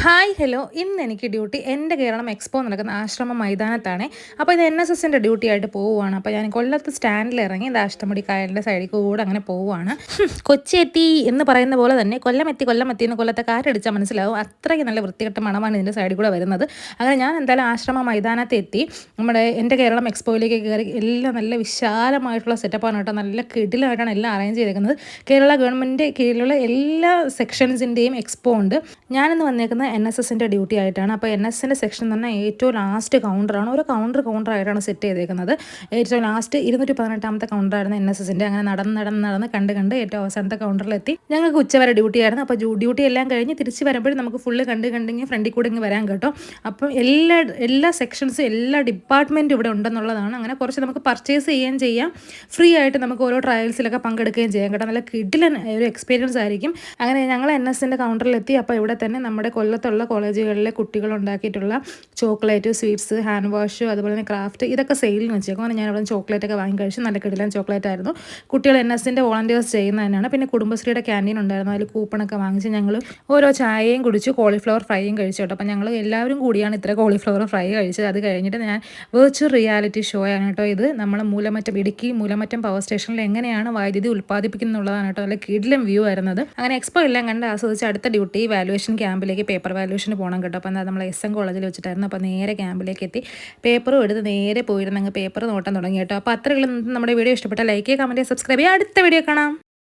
Hi hello ഇന്ന് എനിക്ക് duty എൻ്റെ കേരളം എക്സ്പോ നടക്കുന്ന ആശ്രമം മൈതാനത്താണ്. അപ്പോൾ ഇത് NSSൻ്റെ ഡ്യൂട്ടി ആയിട്ട് പോവുകയാണ്. അപ്പോൾ ഞാൻ കൊല്ലത്ത് സ്റ്റാൻഡിൽ ഇറങ്ങി ഇത് അഷ്ടമുടി കായലിൻ്റെ സൈഡിൽ കൂടെ അങ്ങനെ പോവുകയാണ്. കൊച്ചി എത്തി എന്ന് പറയുന്ന പോലെ തന്നെ കൊല്ലം എത്തി എന്ന് കൊല്ലത്തെ കാറ്റടിച്ചാൽ മനസ്സിലാവും. അത്രയ്ക്ക് നല്ല വൃത്തികെട്ട മണമാണ് ഇതിൻ്റെ സൈഡിൽ കൂടെ വരുന്നത്. അങ്ങനെ ഞാൻ എന്തായാലും ആശ്രമ മൈതാനത്ത് എത്തി. നമ്മുടെ എൻ്റെ കേരളം എക്സ്പോയിലേക്ക് കയറി എല്ലാം നല്ല വിശാലമായിട്ടുള്ള സെറ്റപ്പാണ് കേട്ടോ. നല്ല കിടിലമായിട്ടാണ് എല്ലാം അറേഞ്ച് ചെയ്തേക്കുന്നത്. കേരള ഗവൺമെൻറ് കീഴിലുള്ള എല്ലാ സെക്ഷൻസിൻ്റെയും എക്സ്പോ ഉണ്ട്. ഞാനിന്ന് വന്നേക്കുന്നത് NSSൻ്റെ ഡ്യൂട്ടി ആയിട്ടാണ്. അപ്പോൾ NSSൻ്റെ സെക്ഷൻ എന്ന് പറഞ്ഞാൽ ഏറ്റവും ലാസ്റ്റ് കൗണ്ടറാണ്. ഒരു കൗണ്ടറായിട്ടാണ് സെറ്റ് ചെയ്തേക്കുന്നത്. ഏറ്റവും ലാസ്റ്റ് 218ാമത്തെ കൗണ്ടറായിരുന്നു NSSൻ്റെ. അങ്ങനെ നടന്ന് കണ്ട് ഏറ്റവും അവസാനത്തെ കൗണ്ടറിലെത്തി. ഞങ്ങൾക്ക് ഉച്ചവരെ ഡ്യൂട്ടി ആയിരുന്നു. അപ്പോൾ ഡ്യൂട്ടി എല്ലാം കഴിഞ്ഞ് തിരിച്ച് വരുമ്പോഴും നമുക്ക് ഫുള്ള് കണ്ടിങ്ങനെ ഫ്രണ്ടിൽ കൂടെ ഇങ്ങ് വരാൻ കേട്ടോ. അപ്പം എല്ലാ സെക്ഷൻസും എല്ലാ ഡിപ്പാർട്ട്മെൻറ്റും ഇവിടെ ഉണ്ടെന്നുള്ളതാണ്. അങ്ങനെ കുറച്ച് നമുക്ക് പർച്ചേസ് ചെയ്യാം, ഫ്രീ ആയിട്ട് നമുക്ക് ഓരോ ട്രയൽസിലൊക്കെ പങ്കെടുക്കുകയും ചെയ്യാം കേട്ടോ. നല്ല കിടിലൻ ഒരു എക്സ്പീരിയൻസ് ആയിരിക്കും. അങ്ങനെ ഞങ്ങൾ NSSൻ്റെ കൗണ്ടറിലെത്തി. അപ്പോൾ ഇവിടെ തന്നെ നമ്മുടെ കൊല്ലത്തുള്ള കോളേജുകളിലെ കുട്ടികൾ ഉണ്ടാക്കിയിട്ടുള്ള ചോക്ലേറ്റ്, സ്വീറ്റ്സ്, ഹാൻഡ് വാഷ്, അതുപോലെ തന്നെ ക്രാഫ്റ്റ് ഇതൊക്കെ സെയിലിന് വെച്ചേക്കും. അങ്ങനെ ഞാൻ അവിടെ ചോക്ലേറ്റ് ഒക്കെ വാങ്ങി കഴിച്ചു. നല്ല കിടിലൻ ചോക്ലേറ്റ് ആയിരുന്നു. കുട്ടികൾ NSSൻ്റെ വോളണ്ടിയേഴ്സ് ചെയ്യുന്ന തന്നെയാണ്. പിന്നെ കുടുംബശ്രീയുടെ ക്യാൻറ്റീൻ ഉണ്ടായിരുന്നു. അതിൽ കൂപ്പണൊക്കെ വാങ്ങിച്ച് ഞങ്ങൾ ഓരോ ചായയും കുടിച്ചു, കോളിഫ്ലവർ ഫ്രൈയും കഴിച്ചു കേട്ടോ. അപ്പോൾ ഞങ്ങൾ എല്ലാവരും കൂടിയാണ് ഇത്ര കോളിഫ്ലവർ ഫ്രൈ കഴിച്ചത്. അത് കഴിഞ്ഞിട്ട് ഞാൻ വെർച്വൽ റിയാലിറ്റി ഷോ ആണ് കേട്ടോ ഇത്. നമ്മൾ ഇടുക്കി മൂലമറ്റം പവർ സ്റ്റേഷനിൽ എങ്ങനെയാണ് വൈദ്യുതി ഉൽപ്പാദിപ്പിക്കുന്നുള്ളതാണ് കേട്ടോ. നല്ല കിടിലൻ വ്യൂ ആയിരുന്നത്. അങ്ങനെ എക്സ്പോ എല്ലാം കണ്ട് ആസ്വദിച്ച് അടുത്ത ഡ്യൂട്ടി വാല്യുവേഷൻ ക്യാമ്പിലേക്ക് പേപ്പർ വാല്യുവേഷന് പോകണം കേട്ടോ. അപ്പോൾ നമ്മൾ SM കോളേജിൽ വെച്ചിട്ടായിരുന്നു. അപ്പോൾ നേരെ ക്യാമ്പിലേക്ക് എത്തി പേപ്പറും എടുത്ത് നേരെ പോയിരുന്നെങ്കിൽ പേപ്പർ നോട്ടം തുടങ്ങി കേട്ടോ. അപ്പോൾ അത്രയുള്ള നമ്മുടെ വീഡിയോ ഇഷ്ടപ്പെട്ട ലൈക്ക് ചെയ്യുക, കമൻറ്റ് ചെയ്യുക, സബ്സ്ക്രൈബ് ചെയ്യുക. അടുത്ത വീഡിയോ കാണാം.